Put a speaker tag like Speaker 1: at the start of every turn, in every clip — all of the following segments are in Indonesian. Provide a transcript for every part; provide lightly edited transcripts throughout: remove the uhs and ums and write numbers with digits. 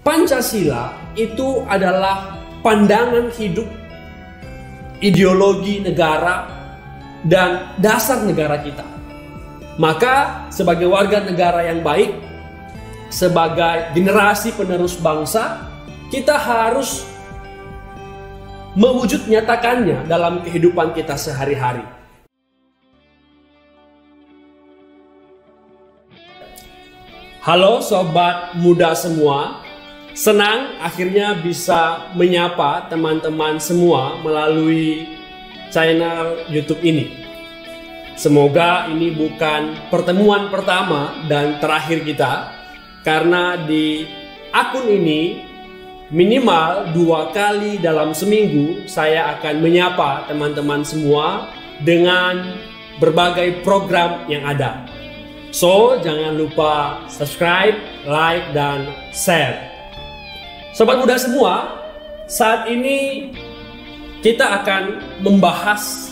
Speaker 1: Pancasila itu adalah pandangan hidup, ideologi negara, dan dasar negara kita. Maka sebagai warga negara yang baik, sebagai generasi penerus bangsa, kita harus mewujud nyatakannya dalam kehidupan kita sehari-hari. Halo sobat muda semua, senang akhirnya bisa menyapa teman-teman semua melalui channel YouTube ini. Semoga ini bukan pertemuan pertama dan terakhir kita, karena di akun ini minimal 2 kali dalam seminggu saya akan menyapa teman-teman semua dengan berbagai program yang ada. So, jangan lupa subscribe, like, dan share. Sobat muda semua, saat ini kita akan membahas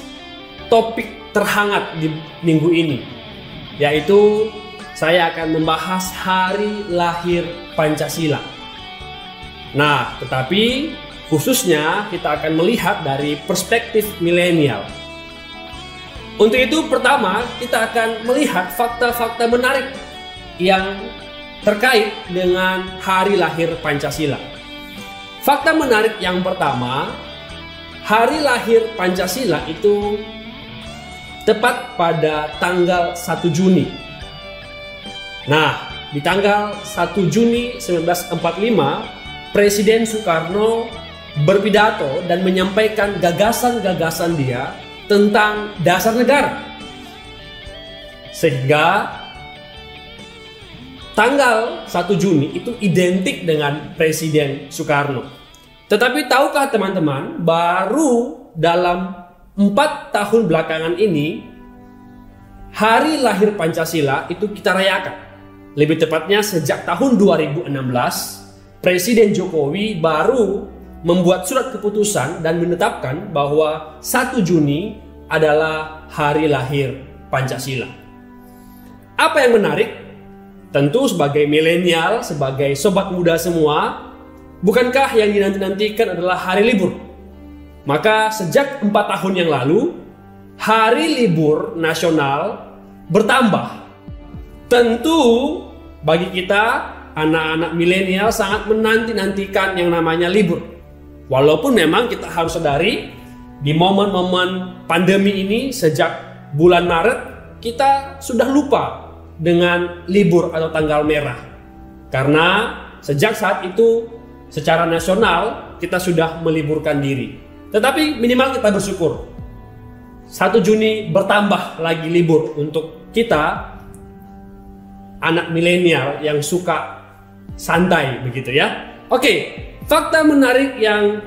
Speaker 1: topik terhangat di minggu ini, yaitu saya akan membahas hari lahir Pancasila. Nah, tetapi khususnya kita akan melihat dari perspektif milenial. Untuk itu, pertama kita akan melihat fakta-fakta menarik yang terkait dengan hari lahir Pancasila. Fakta menarik yang pertama, hari lahir Pancasila itu tepat pada tanggal 1 Juni. Nah, di tanggal 1 Juni 1945, Presiden Soekarno berpidato dan menyampaikan gagasan-gagasan dia tentang dasar negara. Sehingga tanggal 1 Juni itu identik dengan Presiden Soekarno. Tetapi tahukah teman-teman, baru dalam 4 tahun belakangan ini, hari lahir Pancasila itu kita rayakan. Lebih tepatnya sejak tahun 2016, Presiden Jokowi baru membuat surat keputusan dan menetapkan bahwa 1 Juni adalah hari lahir Pancasila. Apa yang menarik? Tentu sebagai milenial, sebagai sobat muda semua, bukankah yang dinanti-nantikan adalah hari libur? Maka sejak 4 tahun yang lalu, hari libur nasional bertambah. Tentu bagi kita, anak-anak milenial sangat menanti-nantikan yang namanya libur. Walaupun memang kita harus sadari, di momen-momen pandemi ini sejak bulan Maret, kita sudah lupa dengan libur atau tanggal merah. Karena sejak saat itu secara nasional kita sudah meliburkan diri. Tetapi minimal kita bersyukur 1 Juni bertambah lagi libur untuk kita anak milenial yang suka santai begitu ya. Oke, fakta menarik yang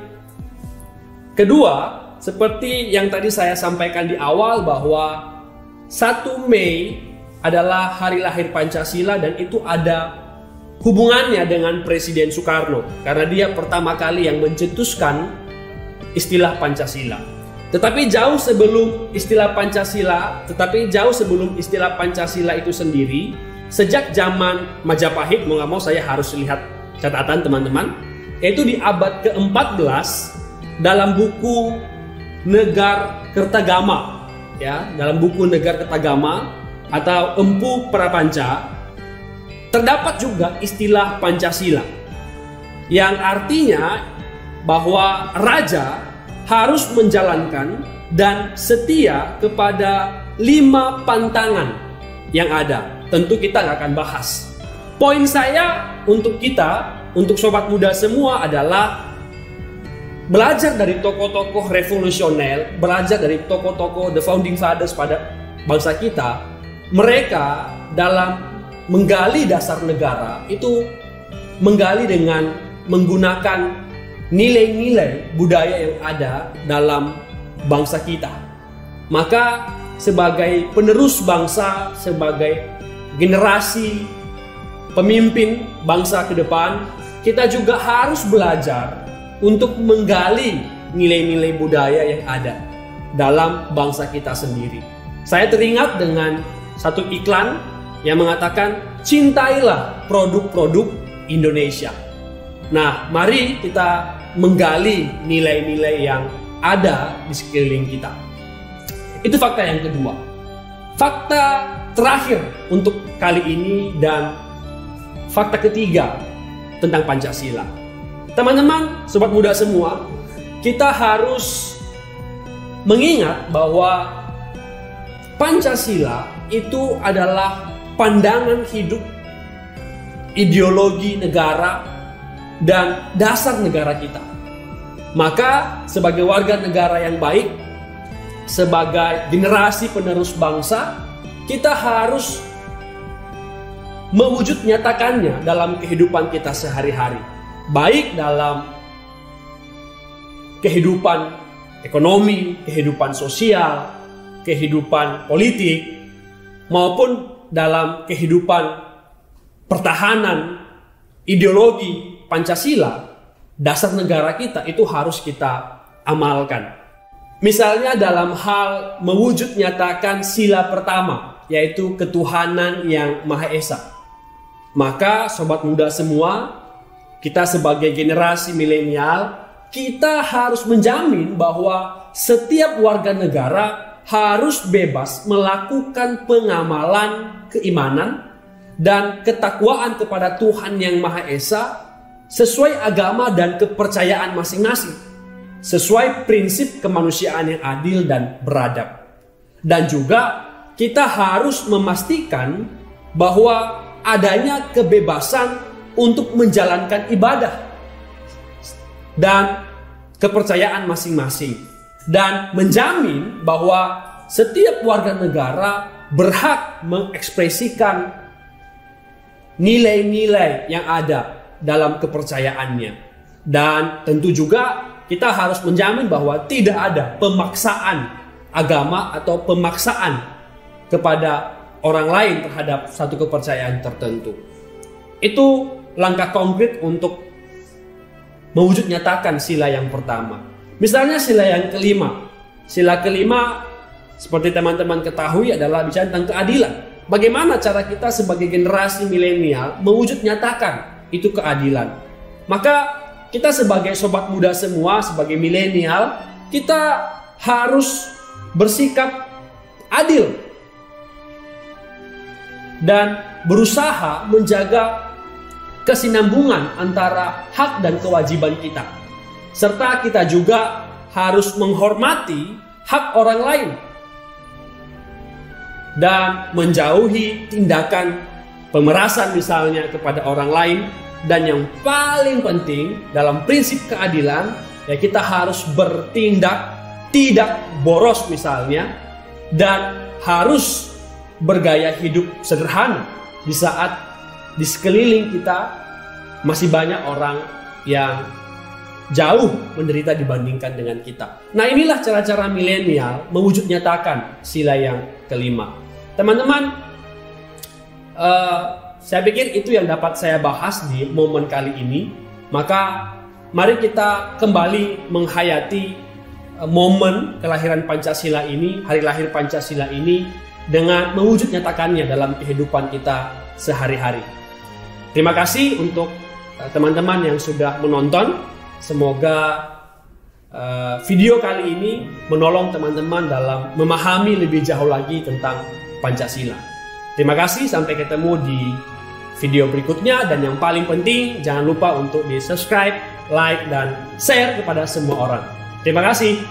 Speaker 1: kedua, seperti yang tadi saya sampaikan di awal bahwa 1 Mei adalah hari lahir Pancasila dan itu ada hubungannya dengan Presiden Soekarno karena dia pertama kali yang mencetuskan istilah Pancasila. Tetapi jauh sebelum istilah Pancasila itu sendiri, sejak zaman Majapahit, mau gak mau saya harus lihat catatan teman-teman, yaitu di abad ke-14 dalam buku Negar Kertagama, ya, dalam buku Negar Kertagama atau Empu Prapanca, terdapat juga istilah Pancasila yang artinya bahwa raja harus menjalankan dan setia kepada 5 pantangan yang ada. Tentu kita nggak akan bahas. Poin saya untuk kita, untuk sobat muda semua adalah belajar dari tokoh-tokoh revolusioner, belajar dari tokoh-tokoh the founding fathers pada bangsa kita. Mereka dalam menggali dasar negara itu menggali dengan menggunakan nilai-nilai budaya yang ada dalam bangsa kita. Maka sebagai penerus bangsa, sebagai generasi pemimpin bangsa ke depan, kita juga harus belajar untuk menggali nilai-nilai budaya yang ada dalam bangsa kita sendiri. Saya teringat dengan satu iklan yang mengatakan cintailah produk-produk Indonesia. Nah, mari kita menggali nilai-nilai yang ada di sekeliling kita. Itu fakta yang kedua. Fakta terakhir untuk kali ini dan fakta ketiga tentang Pancasila. Teman-teman, sobat muda semua, kita harus mengingat bahwa Pancasila itu adalah pandangan hidup, ideologi negara, dan dasar negara kita. Maka sebagai warga negara yang baik, sebagai generasi penerus bangsa, kita harus mewujud nyatakannya dalam kehidupan kita sehari-hari. Baik dalam kehidupan ekonomi, kehidupan sosial, kehidupan politik, maupun dalam kehidupan pertahanan, ideologi Pancasila, dasar negara kita itu harus kita amalkan. Misalnya dalam hal mewujud nyatakan sila pertama, yaitu ketuhanan yang Maha Esa. Maka sobat muda semua, kita sebagai generasi milenial, kita harus menjamin bahwa setiap warga negara harus bebas melakukan pengamalan keimanan dan ketakwaan kepada Tuhan yang Maha Esa sesuai agama dan kepercayaan masing-masing, sesuai prinsip kemanusiaan yang adil dan beradab. Dan juga kita harus memastikan bahwa adanya kebebasan untuk menjalankan ibadah dan kepercayaan masing-masing, dan menjamin bahwa setiap warga negara berhak mengekspresikan nilai-nilai yang ada dalam kepercayaannya. Dan tentu juga kita harus menjamin bahwa tidak ada pemaksaan agama atau pemaksaan kepada orang lain terhadap satu kepercayaan tertentu. Itu langkah konkret untuk mewujud nyatakan sila yang pertama. Misalnya sila yang kelima. Sila kelima seperti teman-teman ketahui adalah bicara tentang keadilan. Bagaimana cara kita sebagai generasi milenial mewujud nyatakan itu keadilan? Maka kita sebagai sobat muda semua, sebagai milenial, kita harus bersikap adil dan berusaha menjaga kesinambungan antara hak dan kewajiban kita. Serta kita juga harus menghormati hak orang lain dan menjauhi tindakan pemerasan misalnya kepada orang lain. Dan yang paling penting dalam prinsip keadilan, ya kita harus bertindak tidak boros misalnya, dan harus bergaya hidup sederhana di saat di sekeliling kita masih banyak orang yang jauh menderita dibandingkan dengan kita. Nah, inilah cara-cara milenial mewujud nyatakan sila yang kelima. Teman-teman, saya pikir itu yang dapat saya bahas di momen kali ini. Maka mari kita kembali menghayati momen kelahiran Pancasila ini, hari lahir Pancasila ini, dengan mewujud nyatakannya dalam kehidupan kita sehari-hari. Terima kasih untuk teman-teman yang sudah menonton. Semoga video kali ini menolong teman-teman dalam memahami lebih jauh lagi tentang Pancasila. Terima kasih, sampai ketemu di video berikutnya. Dan yang paling penting, jangan lupa untuk di subscribe, like, dan share kepada semua orang. Terima kasih.